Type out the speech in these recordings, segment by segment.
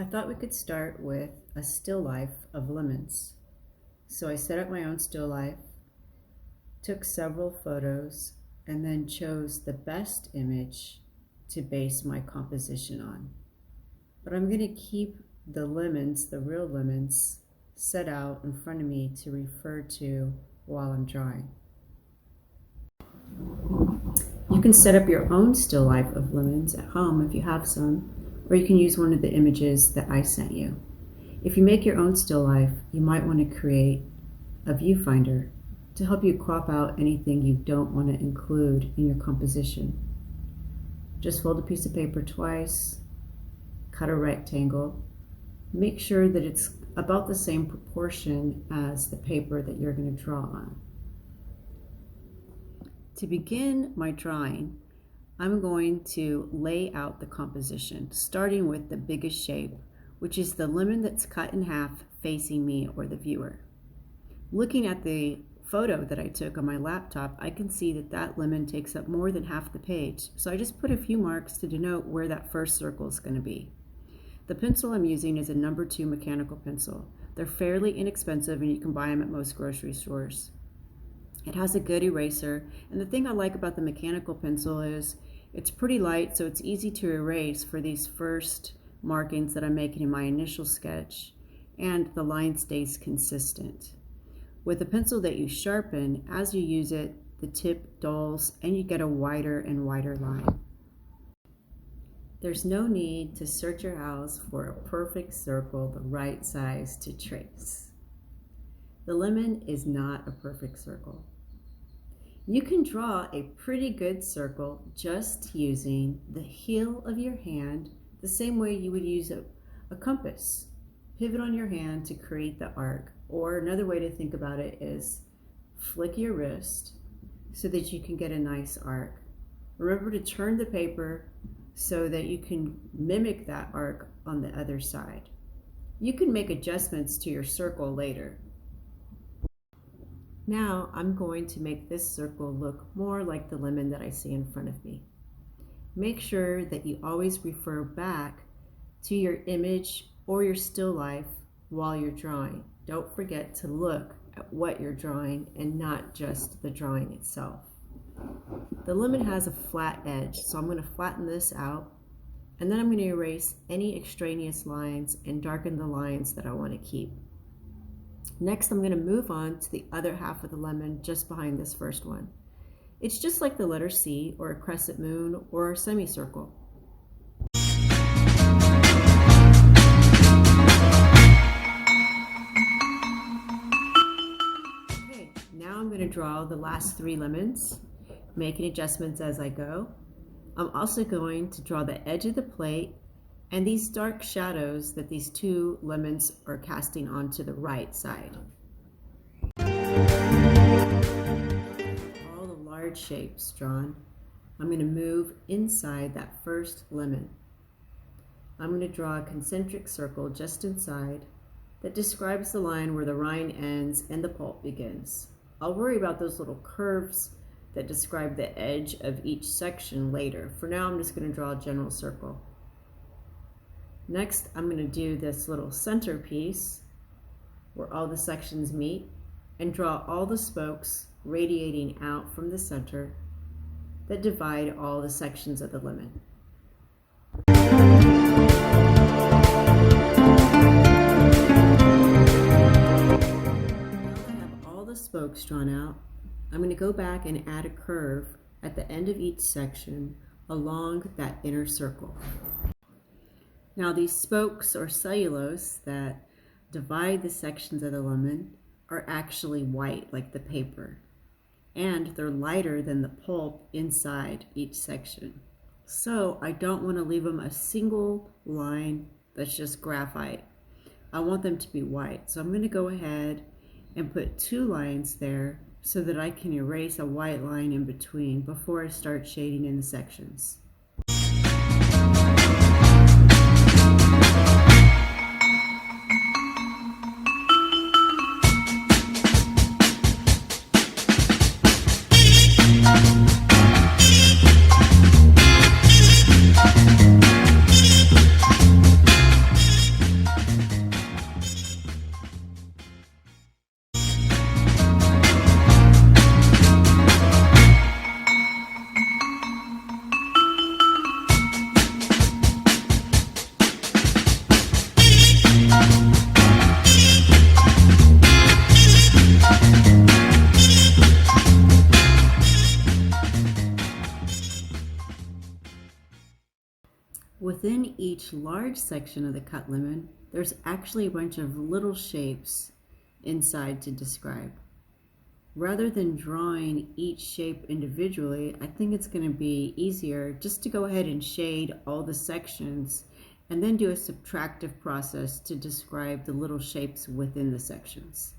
I thought we could start with a still life of lemons. So I set up my own still life, took several photos, and then chose the best image to base my composition on. But I'm going to keep the lemons, the real lemons, set out in front of me to refer to while I'm drawing. You can set up your own still life of lemons at home if you have some, or you can use one of the images that I sent you. If you make your own still life, you might want to create a viewfinder to help you crop out anything you don't want to include in your composition. Just fold a piece of paper twice, cut a rectangle, make sure that it's about the same proportion as the paper that you're going to draw on. To begin my drawing, I'm going to lay out the composition, starting with the biggest shape, which is the lemon that's cut in half facing me or the viewer. Looking at the photo that I took on my laptop, I can see that that lemon takes up more than half the page, so I just put a few marks to denote where that first circle is going to be. The pencil I'm using is a No. 2 mechanical pencil. They're fairly inexpensive and you can buy them at most grocery stores. It has a good eraser, and the thing I like about the mechanical pencil is it's pretty light, so it's easy to erase for these first markings that I'm making in my initial sketch, and the line stays consistent. With a pencil that you sharpen, as you use it, the tip dulls and you get a wider and wider line. There's no need to search your house for a perfect circle the right size to trace. The lemon is not a perfect circle. You can draw a pretty good circle just using the heel of your hand, the same way you would use a compass. Pivot on your hand to create the arc, or another way to think about it is flick your wrist so that you can get a nice arc. Remember to turn the paper so that you can mimic that arc on the other side. You can make adjustments to your circle later. Now I'm going to make this circle look more like the lemon that I see in front of me. Make sure that you always refer back to your image or your still life while you're drawing. Don't forget to look at what you're drawing and not just the drawing itself. The lemon has a flat edge, so I'm going to flatten this out, and then I'm going to erase any extraneous lines and darken the lines that I want to keep. Next, I'm going to move on to the other half of the lemon just behind this first one. It's just like the letter C, or a crescent moon, or a semicircle. Okay, now I'm going to draw the last 3 lemons, making adjustments as I go. I'm also going to draw the edge of the plate and these dark shadows that these 2 lemons are casting onto the right side. All the large shapes drawn, I'm going to move inside that first lemon. I'm going to draw a concentric circle just inside that describes the line where the rind ends and the pulp begins. I'll worry about those little curves that describe the edge of each section later. For now, I'm just going to draw a general circle. Next, I'm going to do this little center piece where all the sections meet and draw all the spokes radiating out from the center that divide all the sections of the lemon. Now that I have all the spokes drawn out, I'm going to go back and add a curve at the end of each section along that inner circle. Now these spokes or cellulose that divide the sections of the lemon are actually white like the paper, and they're lighter than the pulp inside each section. So I don't want to leave them a single line that's just graphite. I want them to be white. So I'm going to go ahead and put 2 lines there so that I can erase a white line in between before I start shading in the sections. within each large section of the cut lemon, there's actually a bunch of little shapes inside to describe. Rather than drawing each shape individually, I think it's going to be easier just to go ahead and shade all the sections and then do a subtractive process to describe the little shapes within the sections.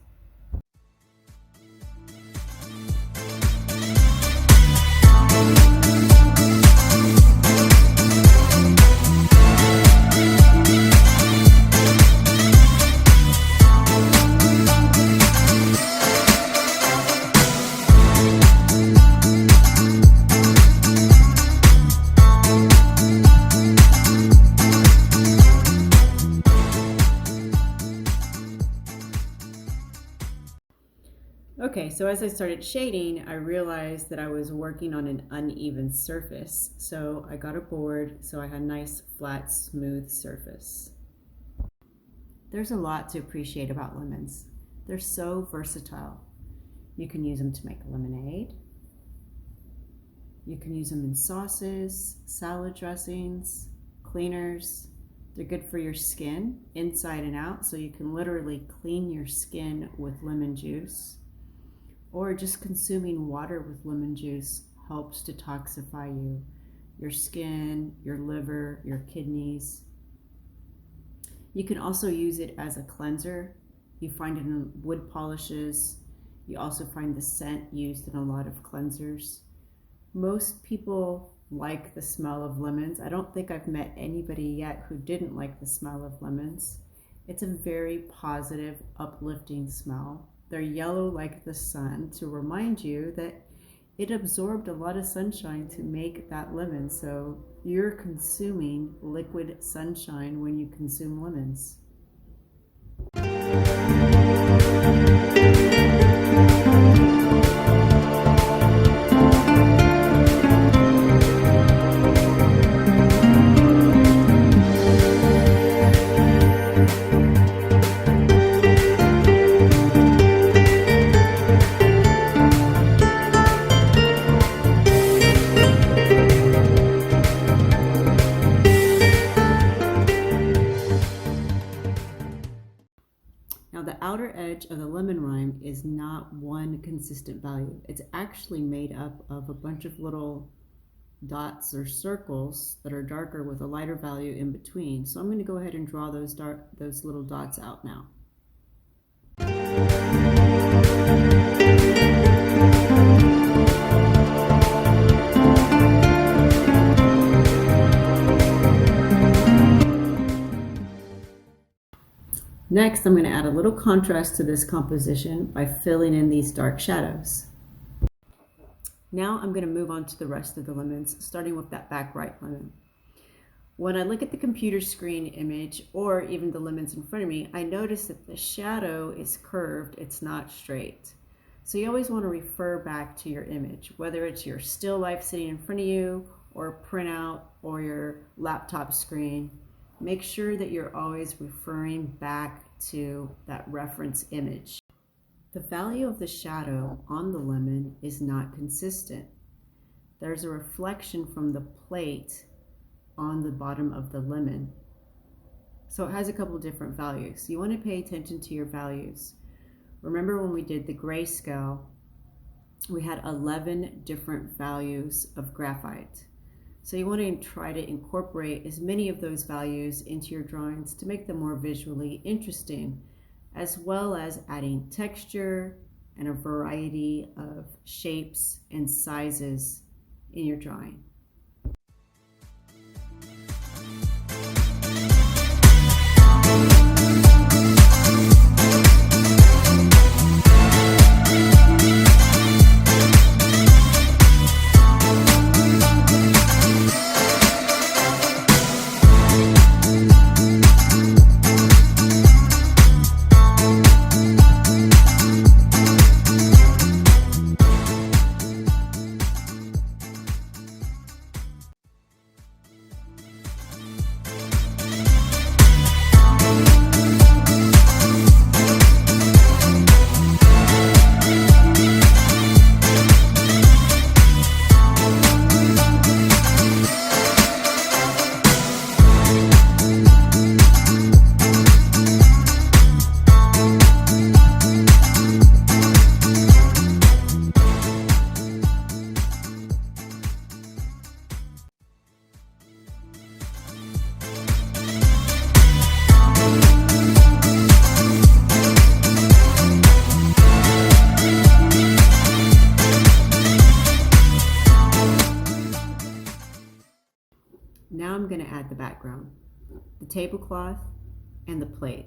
Okay, so as I started shading, I realized that I was working on an uneven surface. So I got a board so I had a nice, flat, smooth surface. There's a lot to appreciate about lemons. They're so versatile. You can use them to make lemonade. You can use them in sauces, salad dressings, cleaners. They're good for your skin, inside and out, so you can literally clean your skin with lemon juice. Or just consuming water with lemon juice helps detoxify you, your skin, your liver, your kidneys. You can also use it as a cleanser. You find it in wood polishes. You also find the scent used in a lot of cleansers. Most people like the smell of lemons. I don't think I've met anybody yet who didn't like the smell of lemons. It's a very positive, uplifting smell. They're yellow like the sun to remind you that it absorbed a lot of sunshine to make that lemon. So you're consuming liquid sunshine when you consume lemons. Now the outer edge of the lemon rind is not one consistent value. It's actually made up of a bunch of little dots or circles that are darker with a lighter value in between. So I'm going to go ahead and draw those little dots out now. Next, I'm going to add a little contrast to this composition by filling in these dark shadows. Now I'm going to move on to the rest of the lemons, starting with that back right lemon. When I look at the computer screen image, or even the lemons in front of me, I notice that the shadow is curved, it's not straight. So you always want to refer back to your image, whether it's your still life sitting in front of you, or a printout, or your laptop screen. Make sure that you're always referring back to that reference image. The value of the shadow on the lemon is not consistent. There's a reflection from the plate on the bottom of the lemon. So it has a couple different values. You want to pay attention to your values. Remember when we did the grayscale, we had 11 different values of graphite. So you want to try to incorporate as many of those values into your drawings to make them more visually interesting, as well as adding texture and a variety of shapes and sizes in your drawing. background, the tablecloth, and the plate.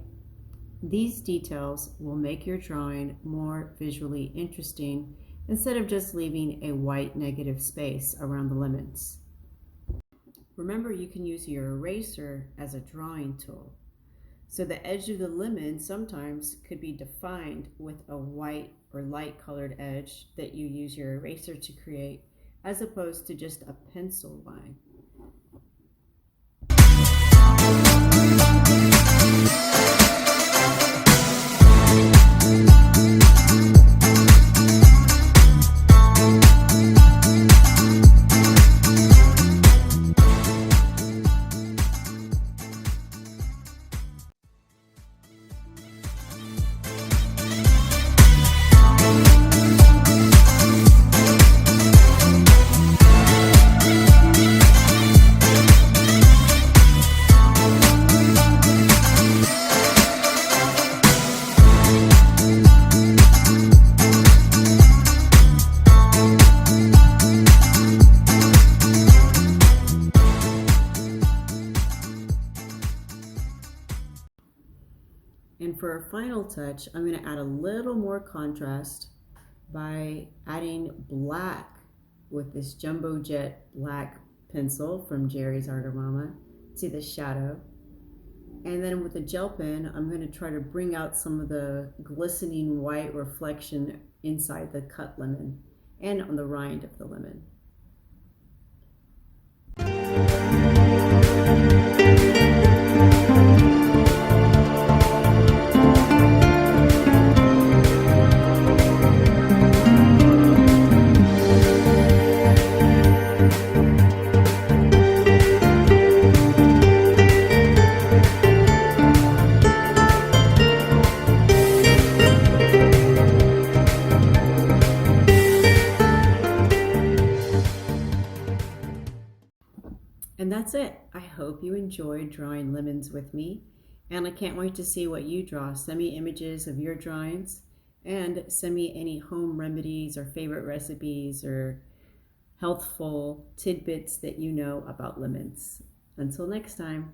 These details will make your drawing more visually interesting instead of just leaving a white negative space around the lemons. Remember, you can use your eraser as a drawing tool. So the edge of the lemon sometimes could be defined with a white or light colored edge that you use your eraser to create, as opposed to just a pencil line. And for a final touch, I'm going to add a little more contrast by adding black with this Jumbo Jet black pencil from Jerry's Artomama to the shadow. And then with the gel pen, I'm going to try to bring out some of the glistening white reflection inside the cut lemon and on the rind of the lemon. And that's it. I hope you enjoyed drawing lemons with me, and I can't wait to see what you draw. Send me images of your drawings, and send me any home remedies or favorite recipes or healthful tidbits that you know about lemons. Until next time.